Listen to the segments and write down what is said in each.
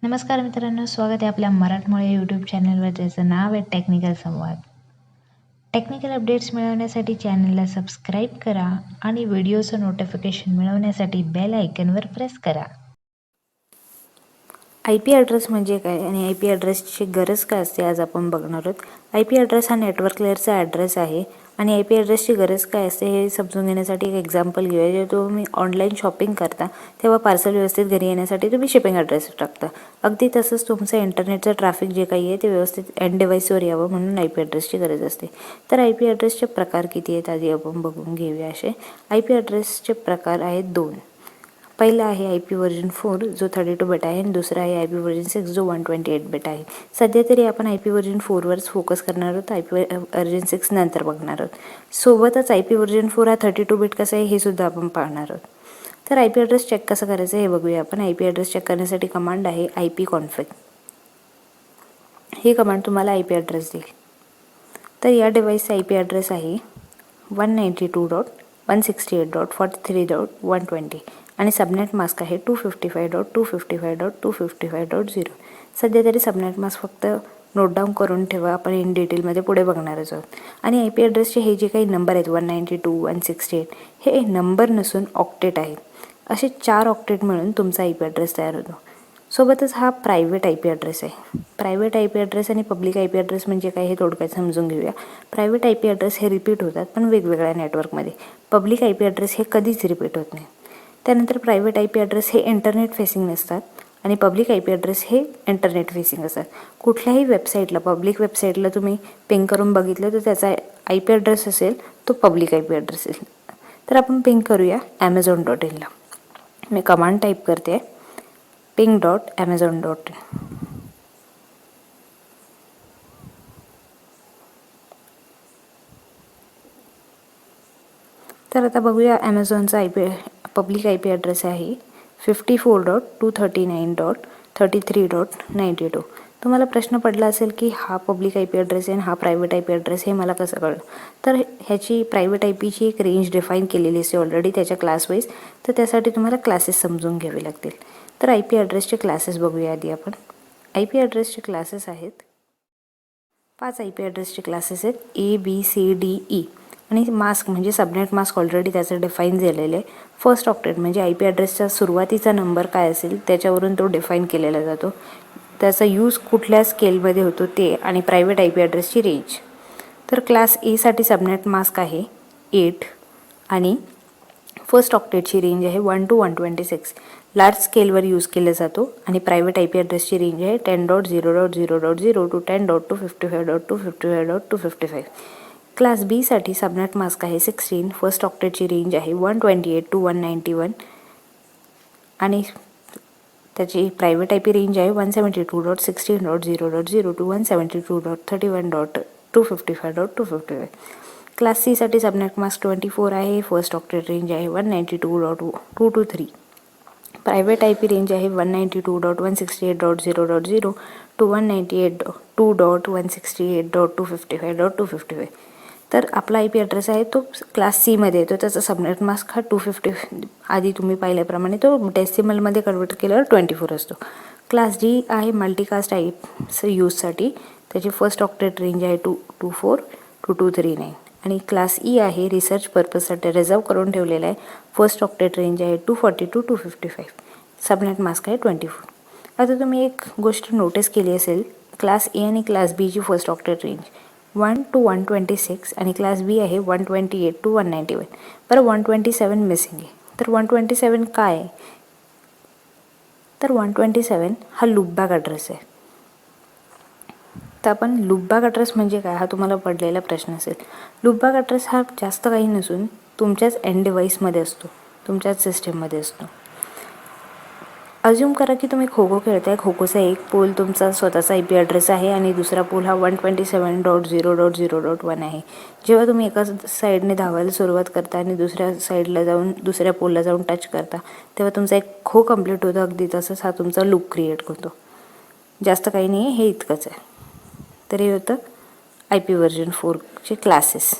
नमस्कार मित्रांनो, स्वागत आहे आपल्या मराठमोळे यूट्यूब चॅनलवर, ज्याचं नाव आहे टेक्निकल संवाद. टेक्निकल अपडेट्स मिळवण्यासाठी चॅनलला सबस्क्राईब करा आणि व्हिडिओचं नोटिफिकेशन मिळवण्यासाठी बेल आयकॉनवर प्रेस करा. IP ॲड्रेस म्हणजे काय आणि IP ॲड्रेसची गरज काय असते आज आपण बघणार आहोत. IP ॲड्रेस हा नेटवर्क लेअरचा ॲड्रेस आहे आणि IP ॲड्रेसची गरज काय असते हे समजून घेण्यासाठी एक एक्झाम्पल घेऊया. जेव्हा तुम्ही ऑनलाईन शॉपिंग करता तेव्हा पार्सल व्यवस्थित घरी येण्यासाठी तुम्ही शिपिंग ॲड्रेस टाकता. अगदी तसंच तुमचं इंटरनेटचं ट्रॅफिक जे काही आहे ते व्यवस्थित एंड डिव्हाइसवर यावं म्हणून IP ॲड्रेसची गरज असते. तर IP ॲड्रेसचे प्रकार किती आहेत आधी आपण बघून घेऊया. असे IP ॲड्रेसचे प्रकार आहेत दोन. पहिला आहे IP वर्जन 4 जो 32 बिट आहे आणि दुसरा आहे IP वर्जन 6 जो 128 बिट आहे. सध्या तरी आपण IP वर्जन 4 वरच फोकस करणार आहोत. IP वर्जन 6 नंतर बघणार आहोत. सोबतच IP वर्जन 4 हा 32 बिट कसा आहे हे सुद्धा आपण पाहणार आहोत. तर IP ॲड्रेस चेक कसं करायचं हे बघूया आपण. IP ॲड्रेस चेक करण्यासाठी कमांड आहे ipconfig. ही कमांड तुम्हाला IP ॲड्रेस देईल. तर या डिव्हाइसचा IP ॲड्रेस आहे 192.168.43.120 आणि सबनेट मास्क आहे 255.255.255.0. सध्या तरी सबनेट मास्क फक्त नोट डाऊन करून ठेवा, आपण इन डिटेलमध्ये पुढे बघणारच आहोत. आणि IP ॲड्रेसचे हे जे काही नंबर आहेत 192, 168 हे नंबर नसून ऑक्टेट आहेत. असे 4 ऑक्टेट मिळून तुमचा IP ॲड्रेस तयार होतो. सोबतच हा प्रायव्हेट IP ॲड्रेस आहे. प्रायव्हेट IP ॲड्रेस आणि पब्लिक IP ॲड्रेस म्हणजे काय हे थोडक्यात समजून घेऊया. प्रायव्हेट IP ॲड्रेस हे रिपीट होतात पण वेगवेगळ्या नेटवर्कमध्ये. पब्लिक IP ॲड्रेस हे कधीच रिपीट होत नाही. त्यानंतर प्रायव्हेट IP ॲड्रेस हे इंटरनेट फेसिंग नसतात आणि पब्लिक IP ॲड्रेस हे इंटरनेट फेसिंग असतात. कुठल्याही वेबसाईटला, पब्लिक वेबसाईटला तुम्ही पिंग करून बघितलं तर त्याचा IP ॲड्रेस असेल तो पब्लिक IP ॲड्रेस असेल. तर आपण पिंग करूया Amazon.in ला. मी कमांड टाईप करते ping.amazon.in. तर आता बघूया ॲमेझॉनचा पब्लिक IP ॲड्रेस आहे 54.239.33.92. तुम्हाला प्रश्न पडला असेल की हा पब्लिक IP ॲड्रेस आहे आणि हा प्रायव्हेट IP ॲड्रेस हे मला कसं कळलं. तर ह्याची प्रायव्हेट IPची एक रेंज डिफाईन केलेली असते ऑलरेडी त्याच्या क्लास वाईज. तर त्यासाठी तुम्हाला क्लासेस समजून घ्यावे लागतील. तर IP ॲड्रेसचे क्लासेस बघूया आधी आपण. IP ॲड्रेसचे क्लासेस आहेत 5 IP ॲड्रेसचे क्लासेस आहेत ABCDE. आणि मास्क म्हणजे सबनेट मास्क ऑलरेडी त्याचं डिफाईन झालेलं आहे. फर्स्ट ऑक्टेट म्हणजे IP ॲड्रेसचा सुरुवातीचा नंबर काय असेल त्याच्यावरून तो डिफाईन केलेला जातो. त्याचा यूज कुठल्या स्केलमध्ये होतो ते आणि प्रायव्हेट IP ॲड्रेसची रेंज. तर क्लास Aसाठी सबनेट मास्क आहे 8 आणि फर्स्ट ऑक्टेटची रेंज आहे 1 to 126. लार्ज स्केलवर यूज केला जातो आणि प्रायव्हेट IP ॲड्रेसची रेंज आहे 10.0.0.0 to 10.255.255.255. क्लास Bसाठी सबनेट मास्क आहे 16. फर्स्ट ऑक्टेटची रेंज आहे 128 to 191 आणि त्याची प्रायव्हेट IP रेंज आहे 172.16.0.0 to 172.31.255.255. क्लास Cसाठी सबनेट मास्क 24 आहे. फर्स्ट ऑक्टेट रेंज आहे 192.223. प्रायव्हेट IP रेंज आहे 192.168.0.0 to 198.2.168.255.255. तर आपला IP ॲड्रेस आहे तो क्लास Cमध्ये येतो. त्याचा सबनेट मास्क हा 250 आधी तुम्ही पाहिल्याप्रमाणे तो डेसिमलमध्ये कन्वर्ट केल्यावर 24 असतो. क्लास D आहे मल्टीकास्ट IP यूजसाठी. त्याची फर्स्ट ऑक्टेट रेंज आहे 224 to 239 आणि क्लास E आहे रिसर्च पर्पजसाठी रिझर्व करून ठेवलेला आहे. फर्स्ट ऑक्टेट रेंज आहे 240 to 255. सबनेट मास्क आहे 24. आता तुम्ही एक गोष्ट नोटीस केली असेल, क्लास A आणि क्लास Bची फर्स्ट ऑक्टेट रेंज 1 to 126 आणि क्लास B आहे 128 to 191. बरं 127 मिसिंग आहे. तर 127 काय आहे? तर 127 हा लूपबॅक ॲड्रेस आहे. तर आपण लूपबॅक ॲड्रेस म्हणजे काय हा तुम्हाला पडलेला प्रश्न असेल. लूपबॅक ॲड्रेस हा जास्त काही नसून तुमच्याच एंड डिव्हाइसमध्ये असतो, तुमच्याच सिस्टीममध्ये असतो. अज्यूम करा की तुम्ही खो खो खेळताय. खो खोचा एक पोल तुमचा स्वतःचा IP ॲड्रेस आहे आणि दुसरा पोल हा 127.0.0.1 आहे. जेव्हा तुम्ही एका साईडने धावायला सुरुवात करता आणि दुसऱ्या साईडला जाऊन दुसऱ्या पोलला जाऊन टच करता तेव्हा तुमचा एक खो कंप्लीट होतो. अगदी तसंच हा तुमचा लूप क्रिएट करतो. जास्त काही नाही आहे, हे इतकंच आहे. तर हे होतं IP वर्जन 4चे क्लासेस.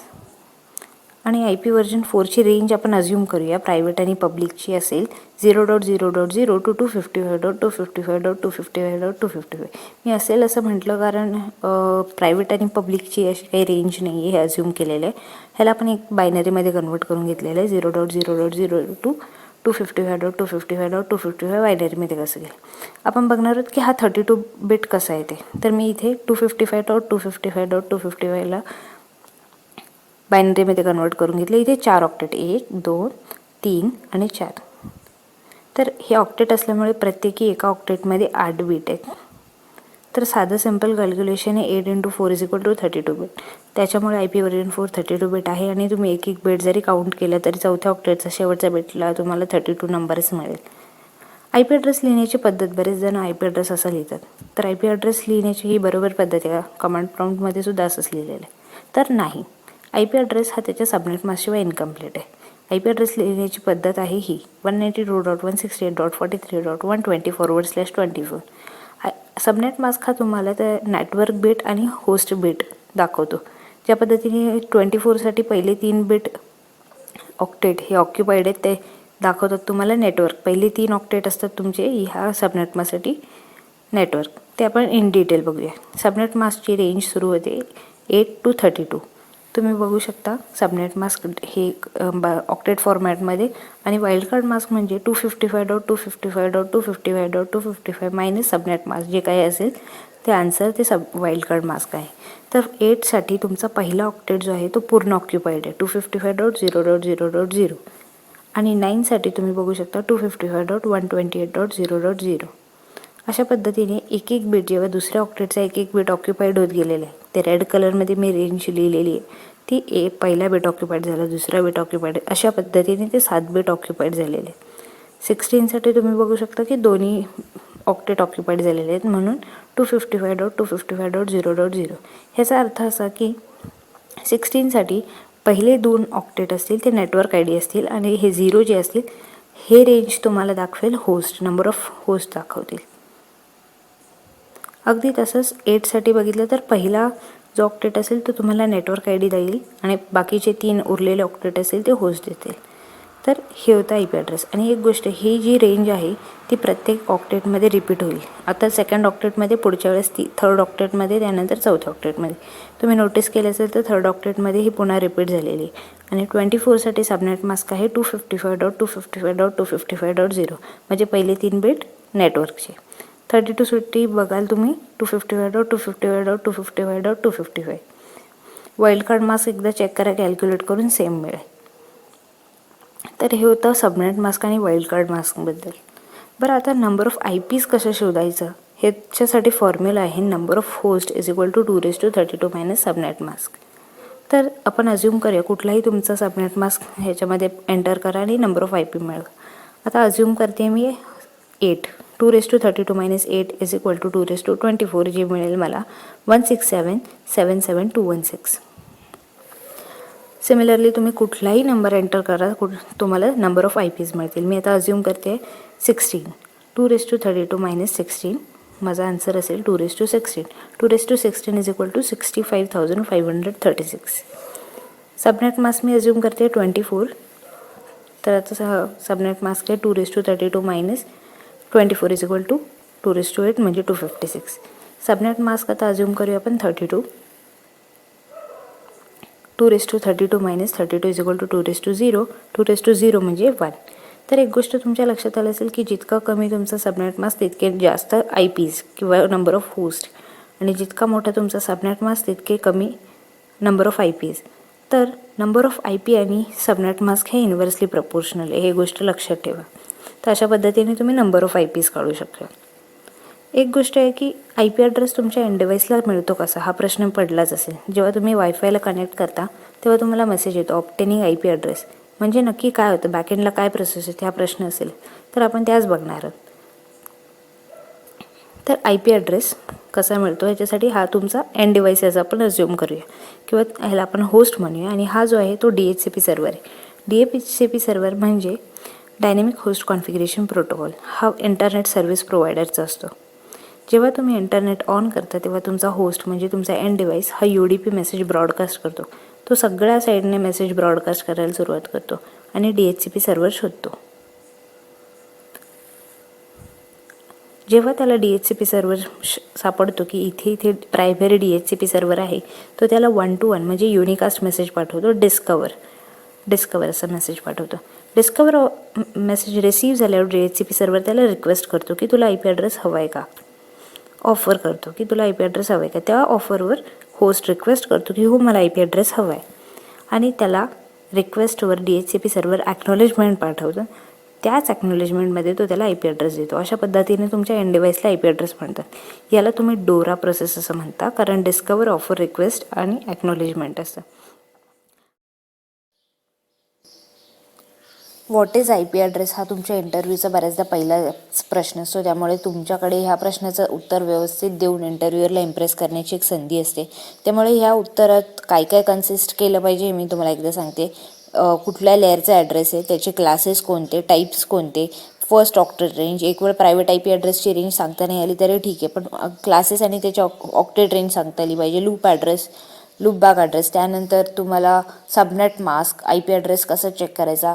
आणि आय पी व्हर्जन 4ची रेंज आपण अज्युम करूया प्रायव्हेट आणि पब्लिकची असेल 0.0.0 to 255.255.255.255. मी असेल असं म्हटलं कारण प्रायव्हेट आणि पब्लिकची अशी काही रेंज नाही आहे, हे अज्युम केलेलं आहे. ह्याला आपण एक बायनरीमध्ये कन्वर्ट करून घेतलेलं आहे 0.0.0 to 255.255.255 बायनरीमध्ये कसं गेलं. आपण बघणार आहोत की हा 32 बिट कसा येते. तर मी इथे 255.255.255ला बायनरीमध्ये कन्वर्ट करून घेतले. इथे 4 ऑक्टेट 1 2 3 आणि 4. तर हे ऑक्टेट असल्यामुळे प्रत्येकी एका ऑक्टेटमध्ये 8 बीट आहेत. तर साधं सिंपल कॅल्क्युलेशन आहे 8 × 4 = 32 बिट. त्याच्यामुळे आय पी व्हर्जन 4 32 बिट आहे आणि तुम्ही एक बिट जरी काउंट केलं तरी चौथ्या ऑक्टेटचा शेवटच्या बिटला तुम्हाला 32 नंबरच मिळेल. आय पी ॲड्रेस लिहिण्याची पद्धत, बरेच जण आय पी ॲड्रेस असा लिहितात. तर आय पी ॲड्रेस लिहिण्याची ही बरोबर पद्धत आहे का? कमांड प्रॉम्प्टमध्ये सुद्धा असंच लिहिलेलं आहे. तर नाही, आय पी ॲड्रेस हा त्याच्या सबनेट मास्कशिवाय इनकम्प्लीट आहे. आय पी ॲड्रेस लिहिण्याची पद्धत आहे ही 192.168.1.24/24. सबनेट मास्क हा तुम्हाला त्या नेटवर्क बिट आणि होस्ट बिट दाखवतो. ज्या पद्धतीने 24साठी पहिले 3 बिट ऑक्टेट हे ऑक्युपाईड आहेत ते दाखवतात तुम्हाला नेटवर्क. पहिले 3 ऑक्टेट असतात तुमचे ह्या सबनेट मास्कसाठी नेटवर्क. ते आपण इन डिटेल बघूया. सबनेट मास्कची रेंज सुरू होते 8 to 32. तुम्ही बघू शकता सबनेट मास्क हे ऑक्टेट फॉर्मॅटमध्ये आणि वाईल्ड कार्ड मास्क म्हणजे 255.255.255.255 मायनस सबनेट मास्क जे काही असेल ते आन्सर ते वाईल्ड कार्ड मास्क आहे. तर 8साठी तुमचा पहिला ऑक्टेट जो आहे तो पूर्ण ऑक्युपाईड आहे 255.0.0.0 आणि 9साठी तुम्ही बघू शकता 255.128.0.0. अशा पद्धतीने एक एक बिट जेव्हा दुसऱ्या ऑक्टेटचा एक एक बिट ऑक्युपाईड होत गेलेला आहे, ते रेड कलरमध्ये मी रेंज लिहिलेली आहे ती पहिला बिट ऑक्युपाईड झाला, दुसरा बिट ऑक्युपाईड, अशा पद्धतीने ते 7 बिट ऑक्युपाईड झालेले आहेत. 16साठी तुम्ही बघू शकता की दोन्ही ऑक्टेट ऑक्युपाईड झालेले आहेत म्हणून 255.255.0.0. ह्याचा अर्थ असा की 16साठी पहिले 2 ऑक्टेट असतील ते नेटवर्क आय डी असतील आणि हे 0 जे असतील हे रेंज तुम्हाला दाखवेल होस्ट, नंबर ऑफ होस्ट दाखवतील. अगदी तसंच 8साठी बघितलं तर पहिला जो ऑक्टेट असेल तो तुम्हाला नेटवर्क आय डी देईल आणि बाकीचे 3 उरलेले ऑक्टेट असेल ते होस्ट देतील. तर हे होतं आय पी ॲड्रेस. आणि एक गोष्ट, ही जी रेंज आहे ती प्रत्येक ऑक्टेटमध्ये रिपीट होईल. आता सेकंड ऑक्टेटमध्ये, पुढच्या वेळेस थर्ड ऑक्टेटमध्ये, त्यानंतर चौथ्या ऑक्टेटमध्ये. तुम्ही नोटीस केलं असेल तर थर्ड ऑक्टेटमध्ये ही पुन्हा रिपीट झालेली आहे. आणि 24साठी सबनेट मास्क आहे 255.255.255.0 म्हणजे पहिले 3 बिट नेटवर्कचे. 32साठी बघाल तुम्ही 255.255.255.255. वाईल्ड कार्ड मास्क एकदा चेक करा, कॅल्क्युलेट करून सेम मिळेल. तर हे होतं सबनेट मास्क आणि वाईल्ड कार्ड मास्कबद्दल. बरं, आता नंबर ऑफ आय पीज कसं शोधायचं ह्याच्यासाठी फॉर्म्युला आहे number of host = 2^32 - subnet mask. तर आपण अज्युम करूया कुठलाही तुमचा सबनेट मास्क ह्याच्यामध्ये एंटर करा आणि नंबर ऑफ आय पी मिळवा. आता अज्युम करते मी 8. 2^32 - 8 = 2^24 जे मिळेल मला 167,77,216. सिमिलरली तुम्ही कुठलाही नंबर एंटर करा, तुम्हाला नंबर ऑफ आय पीज मिळतील. मी आता अज्युम करते 16. 2^32 - 16 माझा आन्सर असेल 2^16. 2^16 = 65,536. सबनेट मास्क मी अज्युम करते 24. तर आता सबनेट मास्क आहे 2^32 - 24 = 2^8 म्हणजे 256. सबनेट मास्क आता अज्युम करूया आपण 32. 2^32 - 32 = 2^0. 2^0 म्हणजे 1. तर एक गोष्ट तुमच्या लक्षात आलं असेल की जितका कमी तुमचा सबनेट मास्क तितके जास्त आय पीज किंवा नंबर ऑफ होस्ट, आणि जितका मोठा तुमचा सबनेट मास्क तितके कमी नंबर ऑफ आय पीज. तर नंबर ऑफ आय पी आणि सबनेट मास्क हे इन्व्हर्सली प्रपोर्शनल आहे, हे गोष्ट लक्षात ठेवा. तर अशा पद्धतीने तुम्ही नंबर ऑफ आय पीज काढू शकता. एक गोष्ट आहे की आय पी ॲड्रेस तुमच्या एंड डिव्हाइसला मिळतो कसा, हा प्रश्न पडलाच असेल. जेव्हा तुम्ही वायफायला कनेक्ट करता तेव्हा तुम्हाला मेसेज येतो ऑब्टेनिंग आय पी ॲड्रेस. म्हणजे नक्की काय होतं, बॅकएंडला काय प्रोसेस आहे, हा प्रश्न असेल तर आपण त्याच बघणार आहोत. तर आय पी ॲड्रेस कसा मिळतो ह्याच्यासाठी हा तुमचा एंड डिव्हाइस याचा आपण अज्युम करूया किंवा ह्याला आपण होस्ट म्हणूया. आणि हा जो आहे तो DHCP सर्व्हर आहे. DHCP सर्व्हर म्हणजे डायनॅमिक होस्ट कॉन्फिगरेशन प्रोटोकॉल. हा इंटरनेट सर्व्हिस प्रोव्हायडरचा असतो. जेव्हा तुम्ही इंटरनेट ऑन करता तेव्हा तुमचा होस्ट म्हणजे तुमचा एंड डिव्हाइस हा UDP मेसेज ब्रॉडकास्ट करतो. तो सगळ्या साईडने मेसेज ब्रॉडकास्ट करायला सुरुवात करतो आणि DHCP सर्व्हर शोधतो. जेव्हा त्याला DHCP सर्व्हर सापडतो की इथे प्रायमरी DHCP सर्व्हर आहे, तो त्याला 1 to 1 म्हणजे युनिकास्ट मेसेज पाठवतो. डिस्कवर असा मेसेज पाठवतो. डिस्कवर मेसेज रिसीव्ह झाल्यावर DHCP सर्व्हर त्याला रिक्वेस्ट करतो की तुला IP ॲड्रेस हवा आहे का, ऑफर करतो की तुला IP ॲड्रेस हवा आहे का. त्या ऑफरवर होस्ट रिक्वेस्ट करतो की हो मला IP ॲड्रेस हवा आहे आणि त्याला रिक्वेस्टवर DHCP सर्व्हर ॲक्नॉलेजमेंट पाठवतं. त्याच ॲक्नॉलेजमेंटमध्ये तो त्याला IP ॲड्रेस देतो. अशा पद्धतीने तुमच्या एंड डिव्हाइसला IP ॲड्रेस म्हणतात. याला तुम्ही डोरा प्रोसेस असं म्हणता, कारण डिस्कवर, ऑफर, रिक्वेस्ट आणि ॲक्नॉलेजमेंट असतं. व्हॉट इज IP ॲड्रेस हा तुमच्या इंटरव्ह्यूचा बऱ्याचदा पहिलाच प्रश्न असतो. त्यामुळे तुमच्याकडे ह्या प्रश्नाचं उत्तर व्यवस्थित देऊन इंटरव्ह्यूअरला इम्प्रेस करण्याची एक संधी असते. त्यामुळे ह्या उत्तरात काय काय कन्सिस्ट केलं पाहिजे हे मी तुम्हाला एकदा सांगते. कुठल्या लेअरचा ॲड्रेस आहे, त्याचे क्लासेस कोणते, टाईप्स कोणते, फर्स्ट ऑक्टेट रेंज. एक वेळ प्रायव्हेट IP ॲड्रेसची रेंज सांगता नाही आली तरी ठीक आहे, पण क्लासेस आणि त्याची ऑक्टेट रेंज सांगता आली पाहिजे. लूप बॅक ॲड्रेस, त्यानंतर तुम्हाला सबनेट मास्क, IP ॲड्रेस कसा चेक करायचा,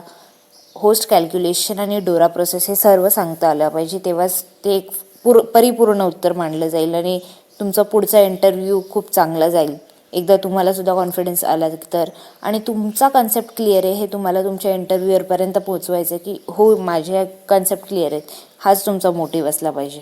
होस्ट कॅल्क्युलेशन आणि डोरा प्रोसेस हे सर्व सांगता आलं पाहिजे. तेव्हाच ते एक परिपूर्ण उत्तर मानलं जाईल आणि तुमचा पुढचा इंटरव्ह्यू खूप चांगला जाईल. एकदा तुम्हाला सुद्धा कॉन्फिडन्स आला तर, आणि तुमचा कन्सेप्ट क्लिअर आहे हे तुम्हाला तुमच्या इंटरव्ह्यूअरपर्यंत पोहोचवायचं की हो माझ्या कन्सेप्ट क्लिअर आहेत, हाच तुमचा मोटिव्ह असला पाहिजे.